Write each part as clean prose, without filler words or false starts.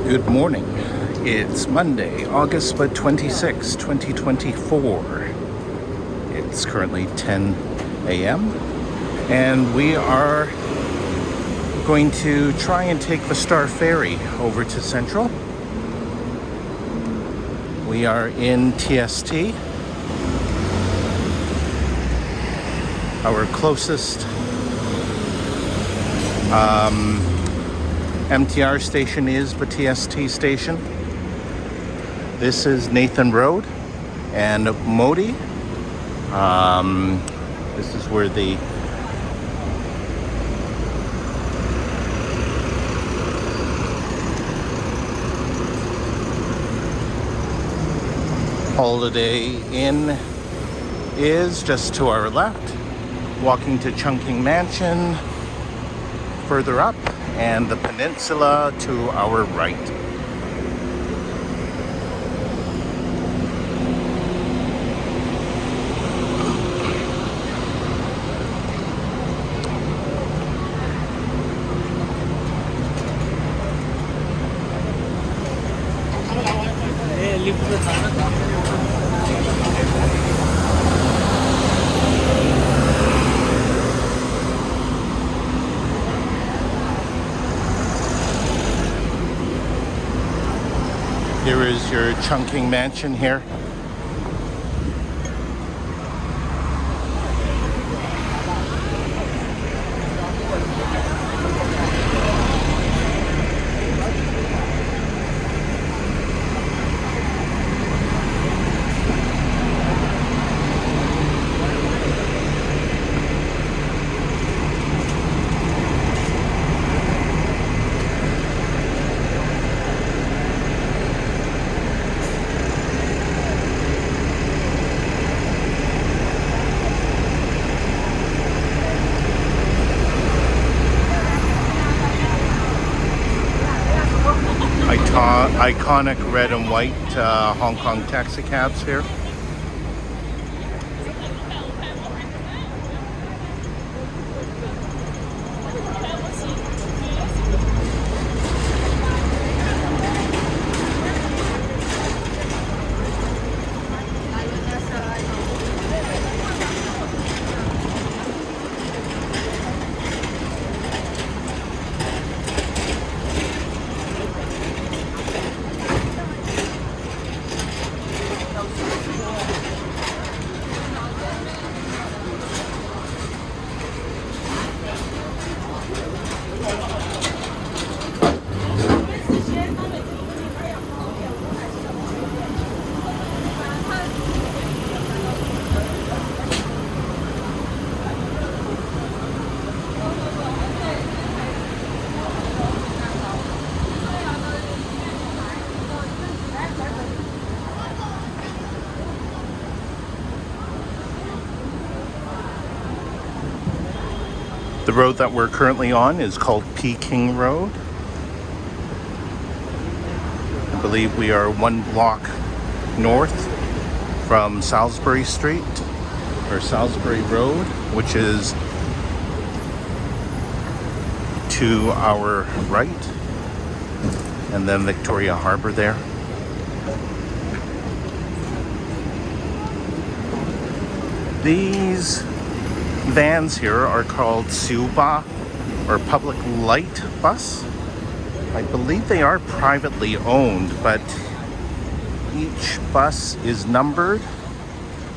Good morning. It's Monday, August 26, 2024. It's currently 10 a.m. and we are going to try and take the Star Ferry over to Central. We are in TST. Our closest MTR station is the TST station. This is Canton Road and Modi. This is where the Holiday Inn is, just to our left. Walking to Chungking Mansion further up, and the peninsula to our right. Here is your Chungking Mansion here. Iconic red and white Hong Kong taxi cabs here. The road that we're currently on is called Peking Road. I believe we are one block north from Salisbury Street, or Salisbury Road, which is to our right, and then Victoria Harbour there. These vans here are called Tsiu or public light bus. I believe they are privately owned, but each bus is numbered,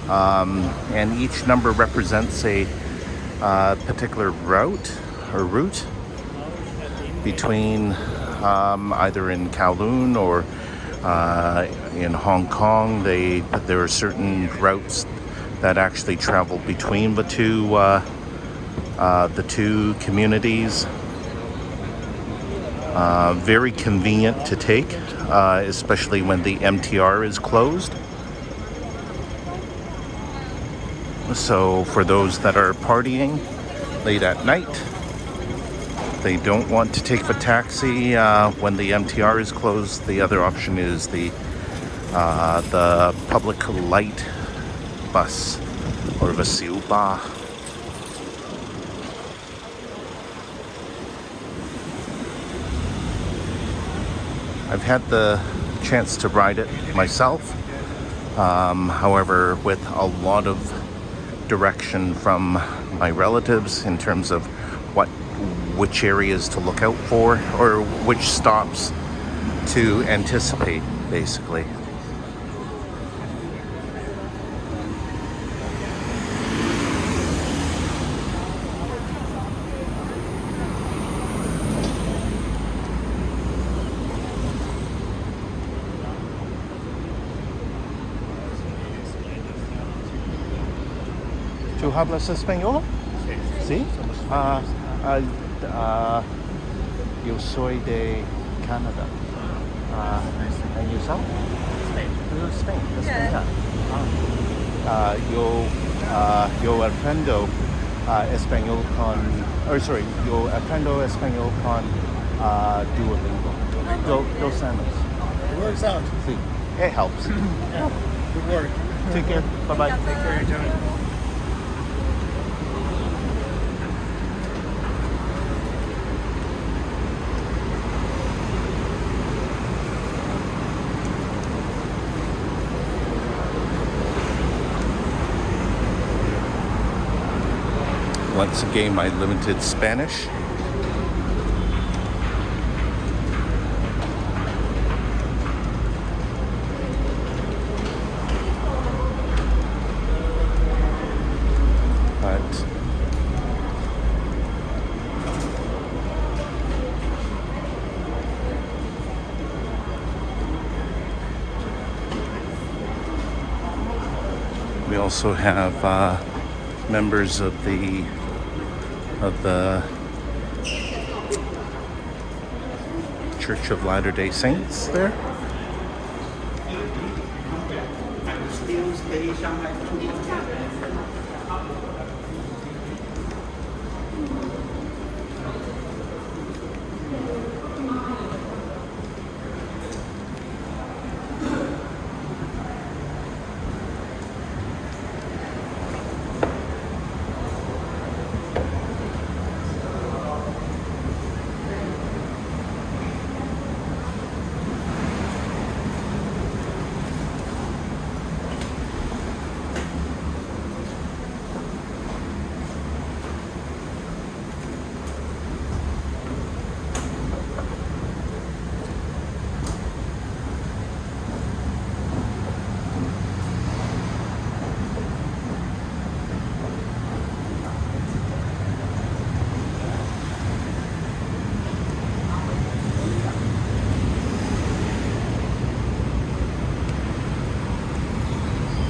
and each number represents a particular route between either in Kowloon or in Hong Kong. There are certain routes that actually travel between the two communities. Very convenient to take, especially when the MTR is closed. So for those that are partying late at night, they don't want to take the taxi when the MTR is closed. The other option is the public light bus, or the Tsiu. I've had the chance to ride it myself. However, with a lot of direction from my relatives in terms of which areas to look out for or which stops to anticipate, basically. ¿Tú hablas español? Sí. Yo soy de Canadá. And yourself? Spain. Spain. Yeah. Yo aprendo español yo aprendo español con Duolingo. Dos años. It works out. Sí. It helps. Yeah. Good work. Take care. Bye-bye. Take care, Johnny. Once again, my limited Spanish. But we also have members of the Church of Latter-day Saints there.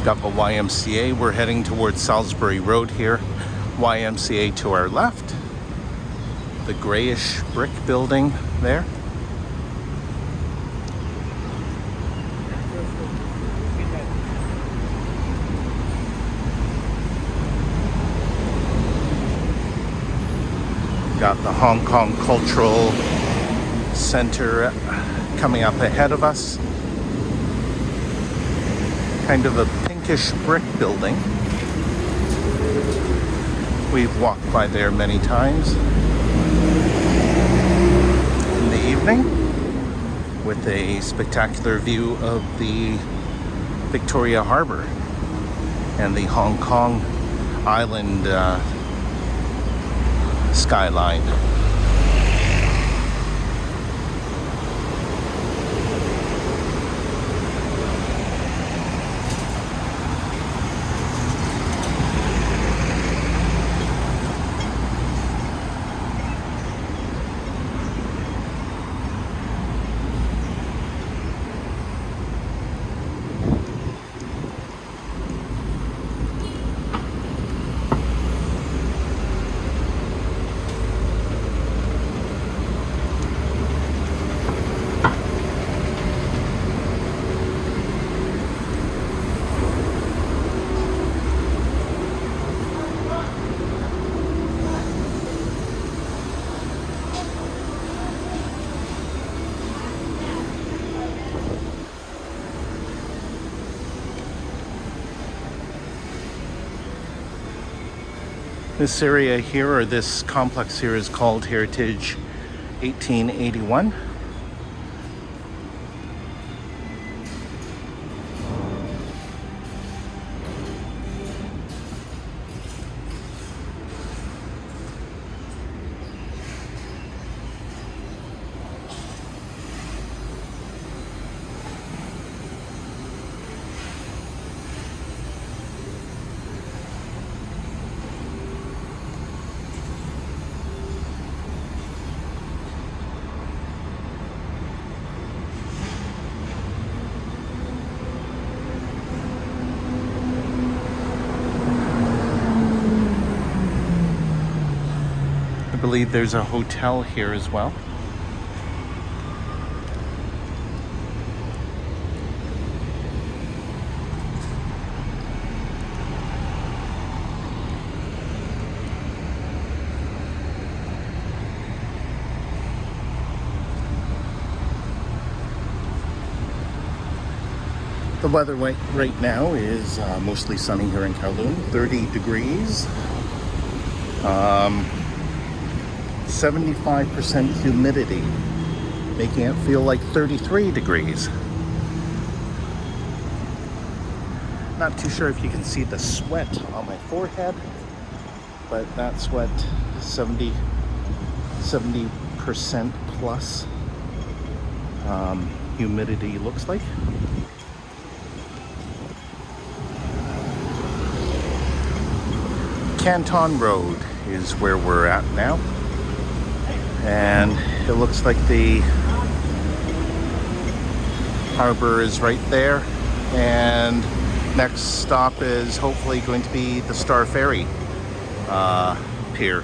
Got the YMCA. We're heading towards Salisbury Road here. YMCA to our left. The grayish brick building there. Got the Hong Kong Cultural Center coming up ahead of us. Kind of a pinkish brick building. We've walked by there many times in the evening with a spectacular view of the Victoria Harbour and the Hong Kong Island skyline. This area here, or this complex here, is called Heritage 1881. believe there's a hotel here as well. The weather right now is mostly sunny here in Kowloon, 30 degrees, 75% humidity, making it feel like 33 degrees. Not too sure if you can see the sweat on my forehead, but that's what 70% plus humidity looks like. Canton Road is where we're at now, and it looks like the harbor is right there, and next stop is hopefully going to be the Star Ferry pier.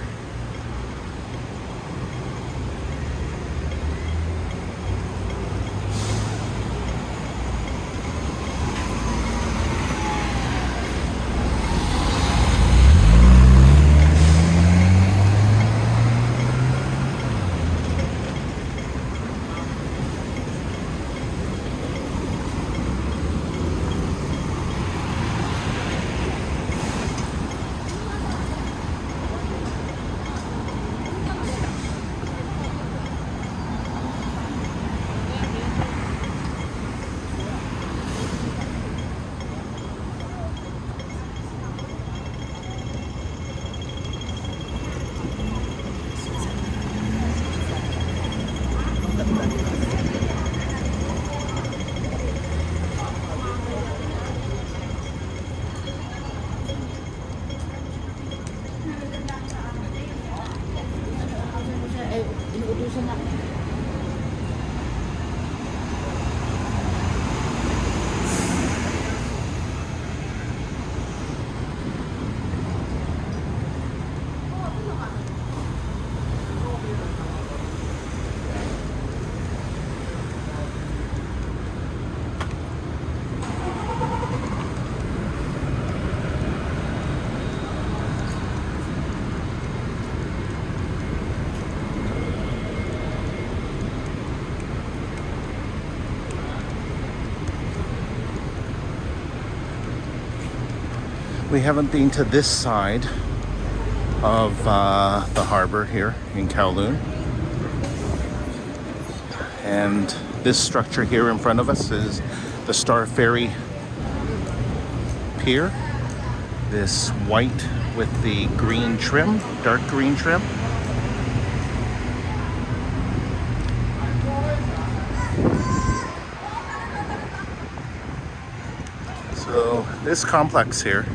We haven't been to this side of the harbor here in Kowloon. And this structure here in front of us is the Star Ferry Pier. This white with the green trim, dark green trim. So this complex here,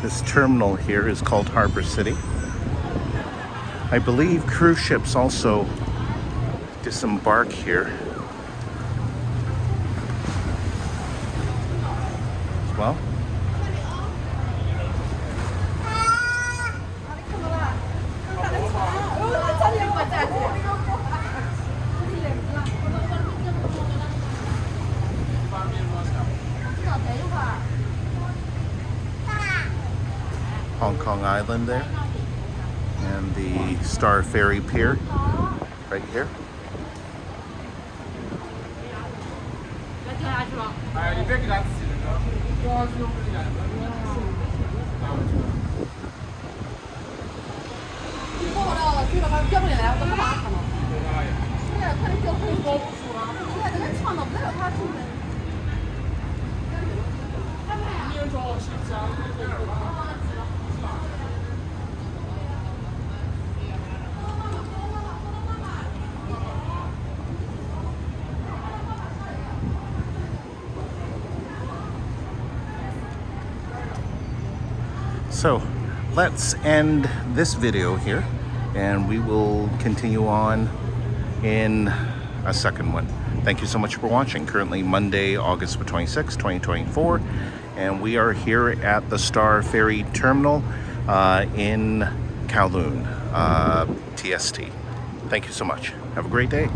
this terminal here is called Harbor City. I believe cruise ships also disembark here as well. Hong Kong Island there, and the Star Ferry Pier right here. So let's end this video here, and we will continue on in a second one. Thank you so much for watching. Currently Monday, August 26, 2024, and we are here at the Star Ferry Terminal in Kowloon, TST. Thank you so much. Have a great day.